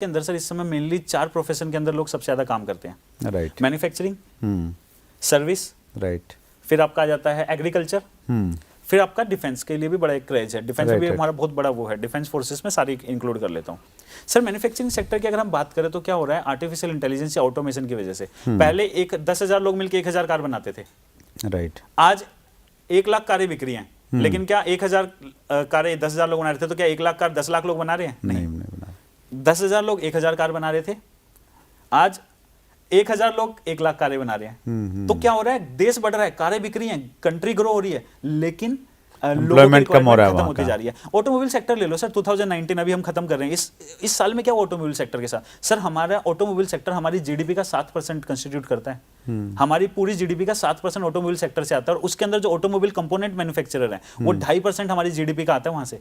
के अंदर सर इस समय मेनली 4 प्रोफेशन के अंदर लोग सबसे ज्यादा काम करते हैं। राइट। Manufacturing, service, right. फिर आपका आ जाता है एग्रीकल्चर, फिर आपका डिफेंस के लिए भी बड़ा एक क्रेज है। डिफेंस में भी हमारा बहुत बड़ा वो है, डिफेंस फोर्सेस में सारी इंक्लूड कर लेता हूँ। सर मैन्युफैक्चरिंग सेक्टर की अगर हम बात करें तो क्या हो रहा है, आर्टिफिशियल इंटेलिजेंस या ऑटोमेशन की वजह से पहले 10,000 लोग मिलकर 1,000 कार बनाते थे। राइट। आज 1 लाख कारें बिक रही हैं, लेकिन क्या 1,000 कारें 10,000 लोग बना रहे थे तो क्या 1 लाख कार 10 लाख लोग बना रहे हैं? नहीं बना। 10,000 लोग 1,000 कार बना रहे थे, आज 1,000 लोग 1 लाख कारें बना रहे हैं। तो क्या हो रहा है, देश बढ़ रहा है, कारें बिक रही हैं, कंट्री ग्रो हो रही है, लेकिन एम्प्लॉयमेंट कम हो रहा है, खत्म होती जा रही है। ऑटोमोबाइल सेक्टर ले लो सर, 2019 अभी हम खत्म कर रहे हैं। इस साल में क्या हुआ ऑटोमोबाइल सेक्टर के साथ? सर हमारा ऑटोमोबाइल सेक्टर हमारी जीडीपी का 7% कंस्टिट्यूट करता है। हमारी पूरी जीडीपी का 7% ऑटोमोबाइल सेक्टर से आता है, और उसके अंदर जो ऑटोमोबाइल कंपोनेंट मैन्युफैक्चरर है वो 2.5% हमारी जीडीपी का आता है वहां से।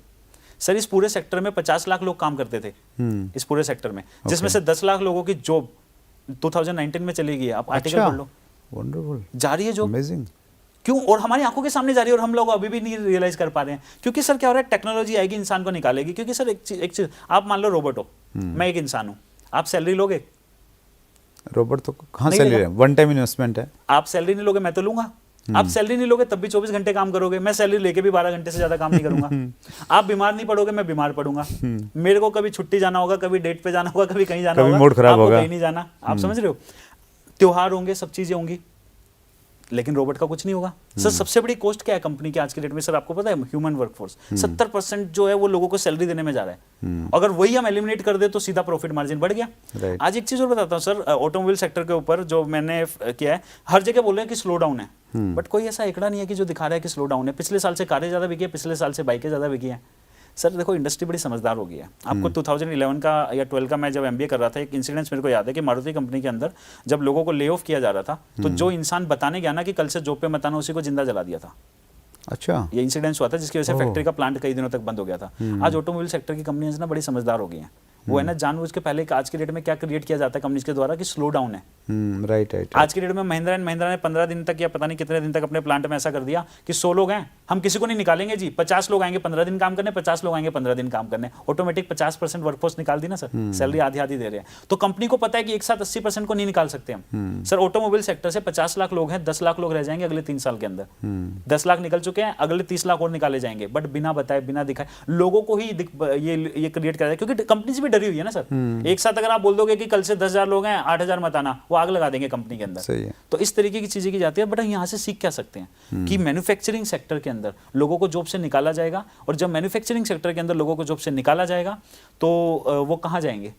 सर इस पूरे सेक्टर में 50 लाख लोग काम करते थे इस पूरे सेक्टर में, जिसमें से 10 लाख लोगों की जॉब 2019 में चली गई है। आप आर्टिकल पढ़ लो, वंडरफुल, जा रही है जॉब। अमेजिंग। क्यों? और हमारी आंखों के सामने जा रही है और हम लोग अभी भी नहीं रियलाइज कर पा रहे हैं। क्योंकि सर क्या हो रहा है, टेक्नोलॉजी आएगी, इंसान को निकालेगी। क्योंकि सर एक चीज आप मान लो रोबोट हो, मैं एक इंसान हूं, आप सैलरी लोगे? रोबोट तो कहाँ सैलरी है, वन टाइम इन्वेस्टमेंट है। आप सैलरी नहीं लोगे, मैं तो लूंगा। आप सैलरी नहीं लोगे तब भी 24 घंटे काम करोगे, मैं सैलरी लेके भी 12 घंटे से ज्यादा काम नहीं करूंगा। आप बीमार नहीं पड़ोगे, मैं बीमार पड़ूंगा। मेरे को कभी छुट्टी जाना होगा, कभी डेट पे जाना होगा, कभी कहीं जाना होगा, मूड खराब होगा, कहीं नहीं जाना। आप समझ रहे हो? त्योहार होंगे, सब चीजें होंगी, लेकिन रोबोट का कुछ नहीं होगा। सर सबसे बड़ी कॉस्ट क्या है कंपनी की आज के डेट में? सर आपको पता है, ह्यूमन वर्कफोर्स 70% जो है वो लोगों को सैलरी देने में जा रहा है। अगर वही हम एलिमिनेट कर दे तो सीधा प्रॉफिट मार्जिन बढ़ गया। आज एक चीज और बताता हूँ सर, ऑटोमोबाइल सेक्टर के ऊपर जो मैंने किया है, हर जगह बोल रहे हैं कि स्लो डाउन है, बट कोई ऐसा एकड़ा नहीं है कि जो दिखा रहा है कि स्लो डाउन है। पिछले साल से कारें ज्यादा बिकी है, पिछले साल से बाइकें ज्यादा बिकी है। सर देखो इंडस्ट्री बड़ी समझदार हो गई है। आपको 2011 का या 12 का मैं जब एमबीए कर रहा था, एक इंसिडेंस मेरे को याद है कि मारुति कंपनी के अंदर जब लोगों को ले ऑफ किया जा रहा था, तो जो इंसान बताने गया ना कि कल से जॉब पे मत आना, उसी को जिंदा जला दिया था। अच्छा, ये इंसिडेंस हुआ था जिसकी वजह से फैक्ट्री का प्लांट कई दिनों तक बंद हो गया था। आज ऑटोमोबाइल सेक्टर की कंपनियां ना बड़ी समझदार हो गई हैं। वो है ना, जानबूझ के पहले आज के डेट में क्या क्रिएट किया जाता है कंपनीज के द्वारा कि स्लो डाउन है। राइट। आज के डेट में महिंद्रा एंड महिंद्रा ने 15 दिन तक या पता नहीं कितने दिन तक अपने प्लांट में ऐसा कर दिया कि 100 लोग हैं, हम किसी को नहीं निकालेंगे जी, 50 लोग आएंगे 15 दिन काम करने, 50 लोग आएंगे 15 दिन काम करने। ऑटोमेटिक 50% वर्कफोर्स निकाल दी ना सर, सैलरी आधी आधी दे रहे हैं। तो कंपनी को पता है कि एक साथ 80% को नहीं निकाल सकते हम। सर ऑटोमोबाइल सेक्टर से 50 लाख लोग हैं, 10 लाख लोग रह जाएंगे अगले 3 साल के अंदर। 10 लाख निकल चुके हैं, अगले 30 लाख और निकाले जाएंगे, बट बिना बताए बिना दिखाए लोगों को ही ये क्रिएट करा है। क्योंकि कंपनी से भी डरी हुई है ना सर। एक साथ अगर आप बोल दोगे कि कल से 10,000 लोग हैं, 8,000 मत आना, वो आग लगा देंगे कंपनी के अंदर। सही है। तो इस तरीके की चीजें की जाती है। बट यहाँ से सीख क्या सकते हैं कि मैन्युफैक्चरिंग सेक्टर के अंदर लोगों को जॉब से निकाला जाएगा, और जब मैन्युफैक्चरिंग सेक्टर के अंदर लोगों को जॉब से निकाला जाएगा तो वो कहाँ जाएंगे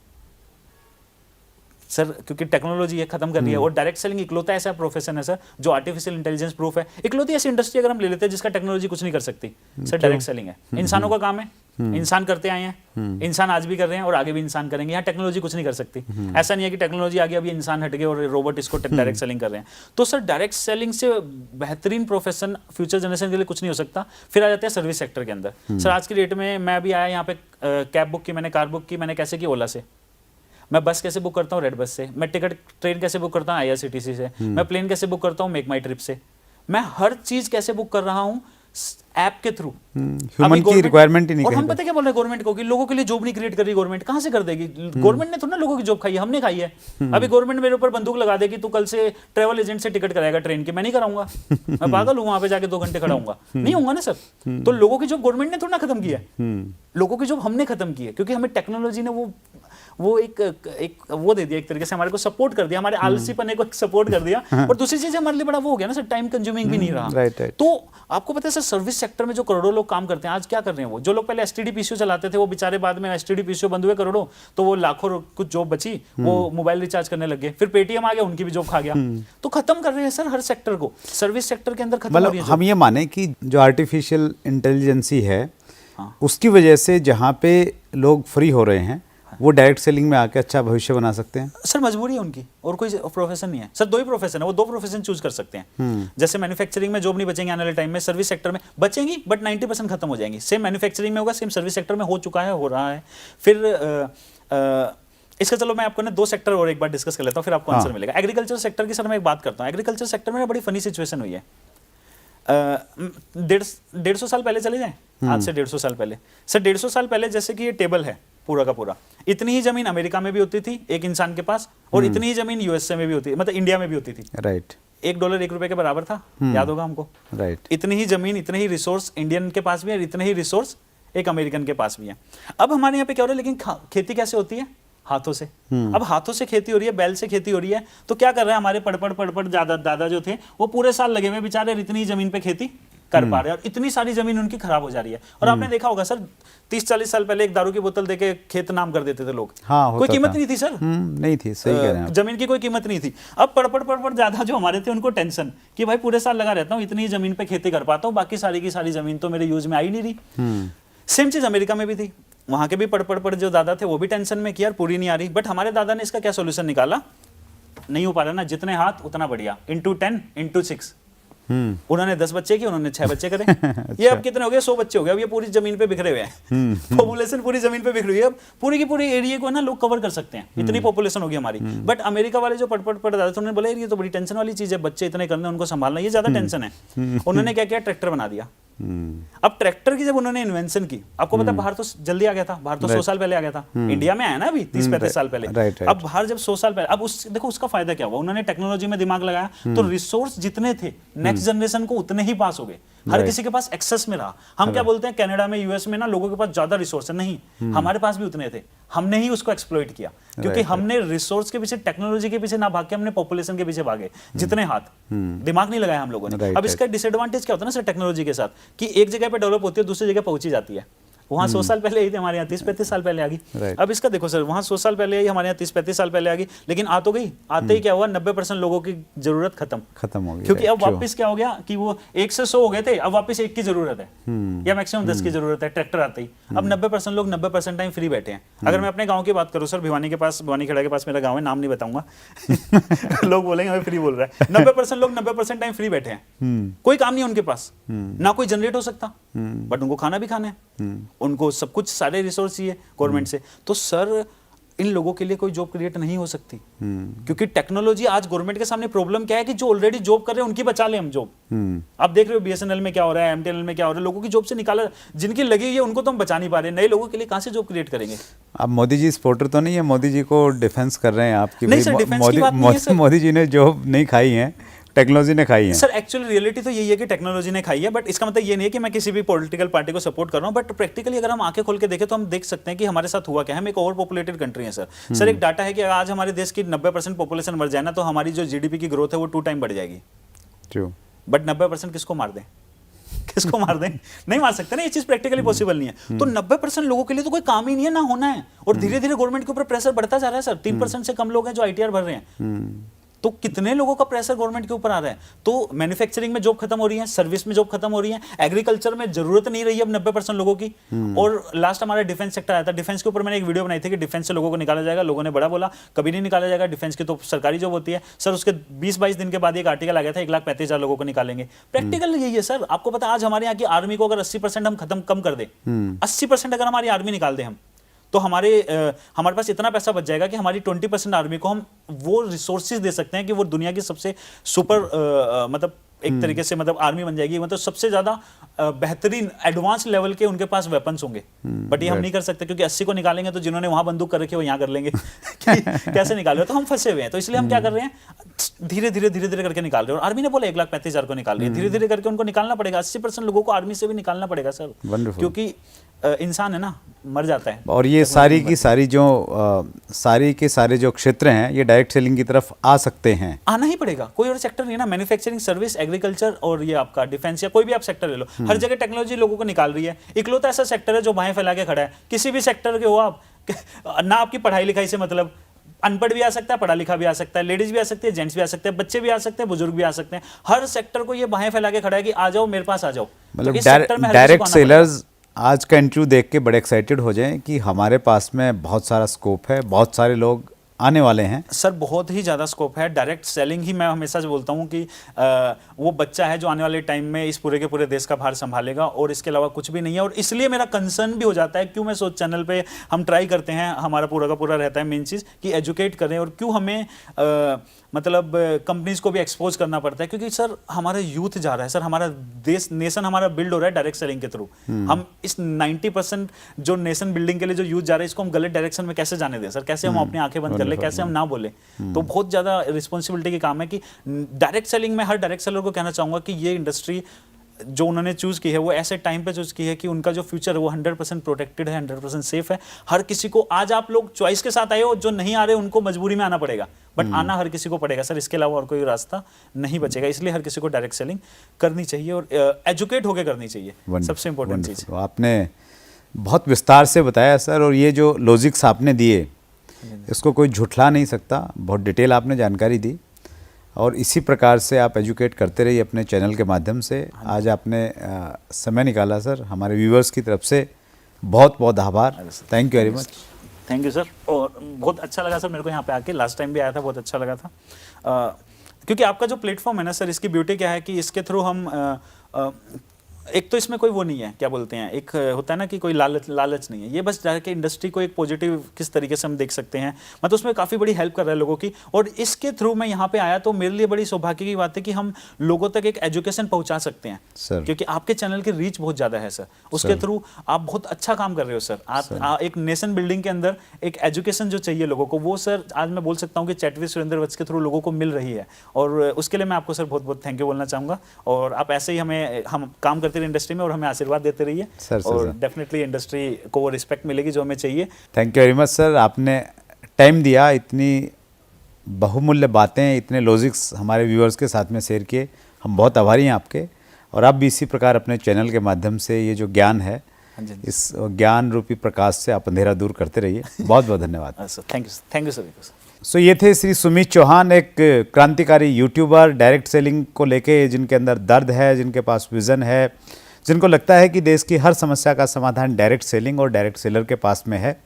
सर? क्योंकि टेक्नोलॉजी ये खत्म कर रही है, और डायरेक्ट सेलिंग इकलौता ऐसा प्रोफेशन है सर जो आर्टिफिशियल इंटेलिजेंस प्रूफ है। इकलौती ऐसी इंडस्ट्री अगर हम ले लेते हैं जिसका टेक्नोलॉजी कुछ नहीं कर सकती सर, डायरेक्ट सेलिंग है। इंसानों का काम है, इंसान करते आए हैं, इंसान आज भी कर रहे हैं और आगे भी इंसान करेंगे। यहाँ टेक्नोलॉजी कुछ नहीं कर सकती। ऐसा नहीं है कि टेक्नोलॉजी आ गई अभी इंसान हट गए और रोबोट इसको डायरेक्ट सेलिंग कर रहे हैं। तो सर डायरेक्ट सेलिंग से बेहतरीन प्रोफेशन फ्यूचर जनरेशन के लिए कुछ नहीं हो सकता। फिर आ जाते हैं सर्विस सेक्टर के अंदर। सर आज की डेट में मैं अभी आया यहाँ पे, कैब बुक की मैंने, कार बुक की मैंने, कैसे की? ओला से। मैं बस कैसे बुक करता हूँ? रेड बस से। मैं टिकट ट्रेन कैसे बुक करता हूँ? IRCTC से। मैं प्लेन कैसे बुक करता हूँ? मेक माई ट्रिप से। मैं हर चीज कैसे बुक कर रहा हूँ? ऐप के थ्रू। ह्यूमन की रिक्वायरमेंट ही नहीं। और हम पता क्या बोल रहे हैं गवर्नमेंट को कि लोगों के लिए जॉब नहीं क्रिएट कर रही गवर्नमेंट। कहां से कर देगी गवर्नमेंट? ने थोड़ा ना लोगों की जॉब खाई है, हमने खाई है। अभी गवर्नमेंट मेरे ऊपर बंदूक लगा देगी, तू कल से ट्रैवल एजेंट से टिकट कराएगा ट्रेन की, मैं नहीं कराऊंगा। मैं पागल हूं वहां पे जाके 2 घंटे खड़ा हूंगा? नहीं होऊंगा ना सर। तो लोगों की जॉब गवर्नमेंट ने थोड़ा ना खत्म की है, लोगों की जॉब हमने खत्म की है। क्योंकि हमें टेक्नोलॉजी ने वो एक वो दे दिया, एक तरीके से हमारे को सपोर्ट कर दिया, हमारे आलसीपने को सपोर्ट कर दिया। और दूसरी चीज हमारे लिए बड़ा वो हो गया ना सर, टाइम कंज्यूमिंग भी नहीं रहा। तो आपको पता है सर, सर्विस सेक्टर में जो करोड़ों लोग काम करते हैं, आज क्या कर रहे हैं? वो जो लोग पहले STD PCO चलाते थे, वो बेचारे बाद में STD PCO बंद हुए करोड़ों, तो वो लाखों कुछ जॉब बची, वो मोबाइल रिचार्ज करने लगे। फिर पेटीएम आ गया, उनकी भी जॉब खा गया। तो खत्म कर रहे हैं सर हर सेक्टर को, सर्विस सेक्टर के अंदर खत्म हो रही है। हम ये माने कि जो आर्टिफिशियल इंटेलिजेंसी है, उसकी वजह से जहाँ पे लोग फ्री हो रहे हैं, वो डायरेक्ट सेलिंग में आके अच्छा भविष्य बना सकते हैं। सर मजबूरी है उनकी, और कोई प्रोफेशन नहीं है सर। 2 ही प्रोफेशन है, वो 2 प्रोफेशन चूज कर सकते हैं। जैसे मैन्युफैक्चरिंग में जॉब नहीं बचेंगे आने वाले टाइम में, सर्विस सेक्टर में बचेंगी बट 90% खत्म हो जाएंगी। सेम मैन्युफैक्चरिंग में होगा, सेम सर्विस सेक्टर में हो चुका है, हो रहा है। फिर इसका चलो मैं आपको ना 2 सेक्टर और एक बार डिस्कस कर लेता हूँ, फिर आपको आंसर मिलेगा। एग्रीकल्चर सेक्टर की सर मैं एक बात करता हूँ। एग्रीकल्चर सेक्टर में बड़ी फनी सिचुएशन हुई है। 150 साल पहले चले जाएं, आज से 150 साल पहले। सर 150 साल पहले जैसे कि ये टेबल है, पूरा का पूरा। इतनी ही जमीन अमेरिका में भी होती थी एक इंसान के पास, और इतनी ही जमीन यूएसए में भी होती, मतलब इंडिया में भी होती थी। राइट। $1 1 के बराबर था, याद होगा हमको। राइट। इतनी ही जमीन, इतने ही रिसोर्स इंडियन के पास भी है, इतने ही रिसोर्स एक अमेरिकन के पास भी है। अब हमारे यहाँ पे क्या हो रहा है, लेकिन खेती कैसे होती है, हाथों से। अब हाथों से खेती हो रही है, बैल से खेती हो रही है, तो क्या कर रहे हैं हमारे पड़पड़ दादा जो थे, वो पूरे साल लगे हुए बेचारे इतनी जमीन पे खेती कर पा रहे हैं, और इतनी सारी जमीन उनकी खराब हो जा रही है। और आपने देखा होगा सर, 30-40 साल पहले एक दारू की बोतल देके खेत नाम कर देते थे लोग। हाँ, कोई कीमत नहीं थी सर। नहीं थी, सही कह रहे हैं आप। जमीन की कोई कीमत नहीं थी। अब पड़पड़ ज्यादा जो हमारे थे उनको टेंशन कि भाई पूरे साल लगा रहता हूँ, इतनी जमीन पे खेती कर पाता हूँ, बाकी सारी की सारी जमीन तो मेरे यूज में आई नहीं रही। सेम चीज अमेरिका में भी थी, वहां के भी पड़ जो दादा थे वो भी टेंशन में कि यार पूरी नहीं आ रही। बट हमारे दादा ने इसका क्या सोल्यूशन निकाला, नहीं हो पा रहा ना, जितने हाथ उतना बढ़िया, into 10 into 6। उन्होंने 10 बच्चे किए, उन्होंने 6 बच्चे करे। ये अब कितने हो गए, 100 बच्चे हो गए। अब ये पूरी जमीन पे बिखरे हुए हैं, पॉपुलेशन पूरी जमीन पे बिखरी हुई है। अब पूरी की पूरी एरिया को ना लोग कवर कर सकते हैं, इतनी पॉपुलेशन होगी हमारी। बट अमेरिका वाले जो पड़ दादा थे, उन्होंने बोला ये तो बड़ी टेंशन वाली चीज है, बच्चे इतने करने, उनको संभालना, ये ज्यादा टेंशन है। उन्होंने क्या किया, ट्रैक्टर बना दिया। अब ट्रैक्टर की जब उन्होंने इन्वेंशन की, आपको पता बाहर तो जल्दी आ गया था, बाहर तो 100 साल पहले आ गया था, इंडिया में आया ना अभी 30-35 साल पहले। अब बाहर जब 100 साल पहले, अब देखो उसका फायदा क्या हुआ, उन्होंने टेक्नोलॉजी में दिमाग लगाया, तो रिसोर्स जितने थे नेक्स्ट जनरेशन को उतने ही पास हो गए, हर किसी के पास एक्सेस में रहा। हम क्या बोलते हैं, कनाडा में, यूएस में ना लोगों के पास ज्यादा रिसोर्स है, नहीं, हमारे पास भी उतने थे, हमने ही उसको एक्सप्लॉइट किया, क्योंकि हमने रिसोर्स के पीछे, टेक्नोलॉजी के पीछे ना भाग के हमने पॉपुलेशन के पीछे भागे, जितने हाथ, दिमाग नहीं लगाया हम लोगों ने। अब इसका डिसएडवांटेज क्या होता है ना सर टेक्नोलॉजी के साथ, कि एक जगह पे डेवलप होती है, दूसरी जगह पहुंची जाती है। वहाँ 100 साल पहले आई थी, हमारे यहाँ 30-35 साल पहले आ गई। अब इसका देखो सर, वहाँ 100 साल पहले आई, हमारे यहाँ 30-35 साल पहले आ गई, लेकिन आ तो गई, आते ही क्या हुआ, 90% लोगों की जरूरत खत्म हो गई, क्योंकि अब वापस क्या हो गया कि वो 1 से 100 हो गए थे, अब वापस 1 की जरूरत है, या मैक्सिमम 10 की जरूरत है ट्रैक्टर आते ही। अब 90% लोग 90% टाइम फ्री बैठे हैं। अगर मैं अपने गाँव की बात करूँ सर, भिवानी के पास, भिवानी खेड़ा के पास मेरा गाँव है, नाम नहीं बताऊंगा लोग बोलेंगे हमें फ्री बोल रहा है। 90% लोग 90% टाइम फ्री बैठे हैं, कोई काम नहीं है उनके पास, ना कोई जनरेट हो सकता, बट उनको खाना भी खाना है, उनको सब कुछ, सारे रिसोर्स चाहिए गवर्नमेंट से। तो सर इन लोगों के लिए कोई जॉब क्रिएट नहीं हो सकती, क्योंकि टेक्नोलॉजी, आज गवर्नमेंट के सामने प्रॉब्लम क्या है कि जो ऑलरेडी जॉब कर रहे हैं उनकी बचा ले हम जॉब। आप देख रहे हो बीएसएनएल में क्या हो रहा है, एमटीएनएल में क्या हो रहा है, लोगों की जॉब से निकाला, जिनकी लगी हुई है उनको तो हम बचा नहीं पा रहे, नए लोगों के लिए कहां से जॉब क्रिएट करेंगे। अब मोदी जी सपोर्टर तो नहीं है, मोदी जी को डिफेंस कर रहे हैं आपकी? नहीं सर, डिफेंस की बात नहीं है सर। मोदी जी ने जॉब नहीं खाई है, टेक्नोलॉजी ने खाई है सर। एक्चुअली रियलिटी तो यही है कि टेक्नोलॉजी ने खाई है, बट इसका मतलब ये नहीं है कि मैं किसी भी पॉलिटिकल पार्टी को सपोर्ट कर रहा हूं। बट प्रैक्टिकली अगर हम आंखें खोल के देखें तो हम देख सकते हैं कि हमारे साथ हुआ क्या है। हम एक ओवर पॉपुलेटेड कंट्री है सर। सर एक डाटा है कि आज हमारे देश की 90% पॉपुलेशन मर जाए ना, तो हमारी जो जीडीपी की ग्रोथ है वो 2 टाइम बढ़ जाएगी। बट 90% किसको मार दें, किसको मार दें? नहीं मार सकते ना, ये चीज प्रैक्टिकली पॉसिबल नहीं है। तो 90% लोगों के लिए तो कोई काम ही नहीं है, ना होना है, और धीरे धीरे गवर्नमेंट के ऊपर प्रेशर बढ़ता जा रहा है सर। 3% से कम लोग हैं जो आईटीआर भर रहे हैं, तो कितने लोगों का प्रेशर गवर्नमेंट के ऊपर आ रहा है। तो मैन्युफैक्चरिंग में जॉब खत्म हो रही है, सर्विस में जॉब खत्म हो रही है, एग्रीकल्चर में जरूरत नहीं रही है अब 90% लोगों की। और लास्ट हमारा डिफेंस सेक्टर आया था, डिफेंस के ऊपर मैंने एक वीडियो बनाई थी कि डिफेंस से लोगों को निकाला जाएगा। लोगों ने बड़ा बोला कभी नहीं निकाला जाएगा, डिफेंस की तो सरकारी जॉब होती है सर। उसके 20-22 दिन के बाद एक आर्टिकल आ गया था 1,35,000 लोगों को निकालेंगे। प्रैक्टिकल यही है सर। आपको पता है आज हमारे यहाँ की आर्मी को अगर 80% हम खत्म कम कर दे, 80% अगर हमारी आर्मी निकाल दे हम, तो हमारे पास इतना पैसा बच जाएगा कि हमारी 20% आर्मी को हम वो रिसोर्सेज दे सकते हैं कि वो दुनिया की सबसे सुपर मतलब एक तरीके से मतलब आर्मी बन जाएगी, मतलब सबसे ज्यादा बेहतरीन एडवांस लेवल के उनके पास वेपन्स होंगे। बट ये हम नहीं कर सकते, क्योंकि 80 को निकालेंगे तो जिन्होंने वहां बंदूक कर रखी है वो यहाँ कर लेंगे कैसे निकाल रहे हो? तो हम फंसे हुए हैं। तो इसलिए हम क्या कर रहे हैं, धीरे धीरे करके निकाल रहे हैं। और आर्मी ने बोला 1,35,000 को निकाल रही है, धीरे धीरे करके उनको निकालना पड़ेगा। 80% लोगों को आर्मी से भी निकालना पड़ेगा सर, क्योंकि इंसान है ना, मर जाता है। और ये सारी की सारी जो सारी के सारे जो क्षेत्र हैं ये डायरेक्ट सेलिंग की तरफ आ सकते हैं, आना ही पड़ेगा। कोई और सेक्टर नहीं है ना, मैन्युफैक्चरिंग, सर्विस, एग्रीकल्चर और ये आपका डिफेंस या कोई भी आप सेक्टर ले लो, हर जगह टेक्नोलॉजी लोगों को निकाल रही है। इकलौता ऐसा सेक्टर है जो बाहें फैला के खड़ा है। किसी भी सेक्टर के हो आप, ना आपकी पढ़ाई लिखाई से मतलब, अनपढ़ भी आ सकता है, पढ़ा लिखा भी आ सकता है, लेडीज भी आ सकती है, जेंट्स भी आ सकते हैं, बच्चे भी आ सकते हैं, बुजुर्ग भी आ सकते हैं। हर सेक्टर को ये बाहें फैला के खड़ा है कि आ जाओ मेरे पास आ जाओ। मतलब डायरेक्ट सेलर्स आज का इंटरव्यू देख के बड़े एक्साइटेड हो जाएं कि हमारे पास में बहुत सारा स्कोप है, बहुत सारे लोग आने वाले हैं? सर बहुत ही ज़्यादा स्कोप है। डायरेक्ट सेलिंग ही मैं हमेशा से बोलता हूँ कि वो बच्चा है जो आने वाले टाइम में इस पूरे के पूरे देश का भार संभालेगा, और इसके अलावा कुछ भी नहीं है। और इसलिए मेरा कंसर्न भी हो जाता है, क्यों मैं सोच चैनल पे हम ट्राई करते हैं, हमारा पूरा का पूरा रहता है मेन चीज़ कि एजुकेट करें, और क्यों हमें मतलब कंपनीज को भी एक्सपोज करना पड़ता है, क्योंकि सर हमारा यूथ जा रहा है सर, हमारा देश नेशन हमारा बिल्ड हो रहा है डायरेक्ट सेलिंग के थ्रू। हम इस 90% जो नेशन बिल्डिंग के लिए जो यूथ जा रहा है, इसको हम गलत डायरेक्शन में कैसे जाने दें सर? कैसे हम अपनी आंखें बंद कर ले, कैसे हम ना बोले? तो बहुत ज़्यादा रिस्पॉन्सिबिलिटी की काम है कि डायरेक्ट सेलिंग में हर डायरेक्ट सेलर को कहना चाहूँगा कि ये इंडस्ट्री जो उन्होंने चूज़ की है वो ऐसे टाइम पे चूज़ की है कि उनका जो फ्यूचर है वो 100% प्रोटेक्टेड है, 100% सेफ है। हर किसी को, आज आप लोग चॉइस के साथ आए हो, जो नहीं आ रहे उनको मजबूरी में आना पड़ेगा, बट आना हर किसी को पड़ेगा सर, इसके अलावा और कोई रास्ता नहीं बचेगा। इसलिए हर किसी को डायरेक्ट सेलिंग करनी चाहिए और एजुकेट होकर करनी चाहिए, सबसे इंपॉर्टेंट चीज़। आपने बहुत विस्तार से बताया सर, और ये जो लॉजिक्स आपने दिए इसको कोई झुठला नहीं सकता, बहुत डिटेल आपने जानकारी दी, और इसी प्रकार से आप एजुकेट करते रहिए अपने चैनल के माध्यम से। आज आपने समय निकाला सर, हमारे व्यूवर्स की तरफ से बहुत बहुत आभार। Thank you very much. Thank you sir, और बहुत अच्छा लगा सर मेरे को यहाँ पे आके, लास्ट टाइम भी आया था, बहुत अच्छा लगा था। क्योंकि आपका जो प्लेटफॉर्म है ना सर, इसकी ब्यूटी क्या है कि इसके थ्रू हम एक तो इसमें कोई वो नहीं है, क्या बोलते हैं, एक होता है ना कि कोई लालच नहीं है, ये बस जाके इंडस्ट्री को एक पॉजिटिव किस तरीके से हम देख सकते हैं, मतलब उसमें काफ़ी बड़ी हेल्प कर रहा है लोगों की। और इसके थ्रू मैं यहाँ पे आया तो मेरे लिए बड़ी सौभाग्य की बात है कि हम लोगों तक एक एजुकेशन पहुँचा सकते हैं सर, क्योंकि आपके चैनल की रीच बहुत ज़्यादा है सर, उसके थ्रू आप बहुत अच्छा काम कर रहे हो सर। आप एक नेशन बिल्डिंग के अंदर एक एजुकेशन जो चाहिए लोगों को, वो सर आज मैं बोल सकता हूँ कि चैट विद सुरेंद्र वत्स के थ्रू लोगों को मिल रही है, और उसके लिए मैं आपको सर बहुत बहुत थैंक यू बोलना चाहूँगा। और आप ऐसे ही हम काम करते रहे इंडस्ट्री में, और हमें आशीर्वाद देते रहिए सर, और डेफिनेटली इंडस्ट्री को वो रिस्पेक्ट मिलेगी जो हमें चाहिए। Thank you very much sir, आपने टाइम दिया, इतनी बहुमूल्य बातें, इतने लॉजिक्स हमारे व्यूअर्स के साथ में शेयर किए, हम बहुत आभारी हैं आपके। और आप भी इसी प्रकार अपने चैनल के माध्यम से ये जो ज्ञान है, इस ज्ञान रूपी प्रकाश से आप अंधेरा दूर करते रहिए। बहुत बहुत धन्यवाद sir. Thank you sir. So ये थे श्री सुमित चौहान, एक क्रांतिकारी यूट्यूबर, डायरेक्ट सेलिंग को लेके जिनके अंदर दर्द है, जिनके पास विज़न है, जिनको लगता है कि देश की हर समस्या का समाधान डायरेक्ट सेलिंग और डायरेक्ट सेलर के पास में है।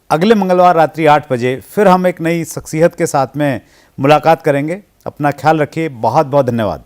अगले मंगलवार रात्रि 8 बजे फिर हम एक नई शख्सियत के साथ में मुलाकात करेंगे। अपना ख्याल रखिए, बहुत बहुत धन्यवाद।